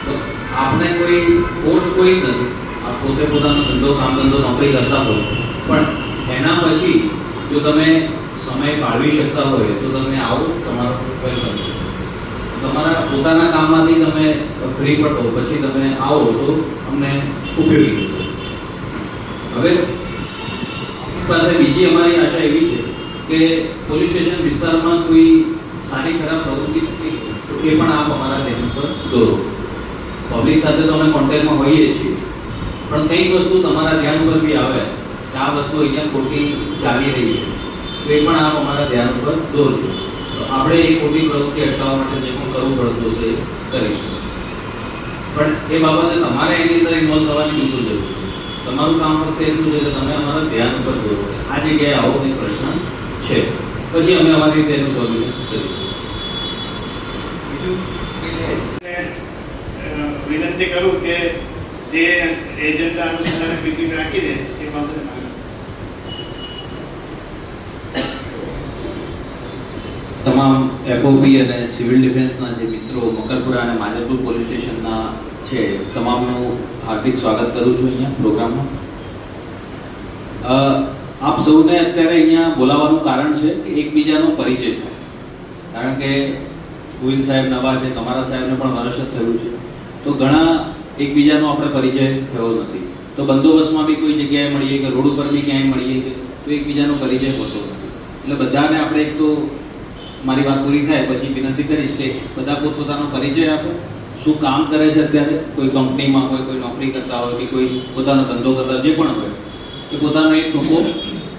તો આપણે કોઈ ફોર્સ કોઈ જ નથી, આ પોતે પોતાનો ધંધો કામ ધંધો નોકરી કરતા હોય, પણ એના પછી જો તમે સમય ફાળવી શકતા હોય તો તમે આવો, તમારો વેલકમ છે. તમારા પોતાના કામમાંથી તમે ફ્રી પડો પછી તમે આવો તો અમને ઉપયોગી થશે. હવે પાસે બીજી અમારી આશા એવી છે કે પોલીસ સ્ટેશન વિસ્તારમાં કોઈ સારી ખરાબ પ્રવૃત્તિ થતી તો એ પણ આપ અમારા ધ્યાન પર દોરો. પબ્લિક સાથે તો અમે કોન્ટેક્ટમાં હોઈએ છીએ, પણ કંઈક વસ્તુ તમારા ધ્યાન પર બી આવે કે આ વસ્તુ અહીંયા ખોટી ચાલી રહી છે તો એ પણ આપ અમારા ધ્યાન પર દોરજો. તો આપણે એ ખોટી પ્રવૃત્તિ અટકાવવા માટે જે પણ કરવું પડતું હશે એ કરીશું. પણ એ બાબતે તમારે એની અંદર ઇન્વોલ્વ થવાની બિલકુલ જરૂર છે. તમારું કામ ફક્ત એટલું છે કે તમે અમારા ધ્યાન ઉપર દોરો આ જગ્યાએ આવો કંઈક પ્રશ્ન છે, પછી અમે અમારી રીતે એનું સોલ્યુશન કરીશું. વિનંતી કરું કે જે એજન્ડા અનુસાર મીટિંગ રાખી છે એ બાબતે તમામ એફઓપી અને સિવિલ ડિફેન્સના જે મિત્રો મકરપુરા અને માજલપુર પોલીસ સ્ટેશનના છે તમામનું હાર્દિક સ્વાગત કરું છું અહીંયા પ્રોગ્રામમાં. આપ સૌને અત્યારે અહીંયા બોલાવવાનું કારણ છે કે એકબીજાનો પરિચય થાય, કારણ કે ગોવિંદ સાહેબ નવા છે, તમારા સાહેબને પણ વર્ષ જ થયું છે, તો ઘણા એકબીજાનો આપણે પરિચય થયો નથી. તો બંદોબસ્તમાં બી કોઈ જગ્યાએ મળીએ કે રોડ ઉપર બી ક્યાંય મળીએ તો એકબીજાનો પરિચય હોતો નથી. એટલે બધાને આપણે એક તો મારી વાત પૂરી થાય પછી વિનંતી કરીશ કે બધા પોતપોતાનો પરિચય આપો, શું કામ કરે છે અત્યારે, કોઈ કંપનીમાં હોય, કોઈ નોકરી કરતા હોય કે કોઈ પોતાનો ધંધો કરતા જે પણ હોય એ પોતાનો એક ટૂંકો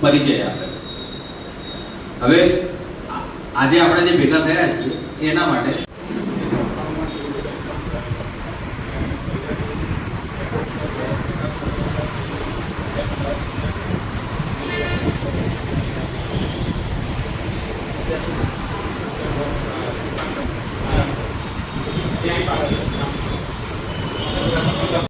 પરિચય આપે. હવે આજે આપણે જે ભેગા થયા છીએ એના માટે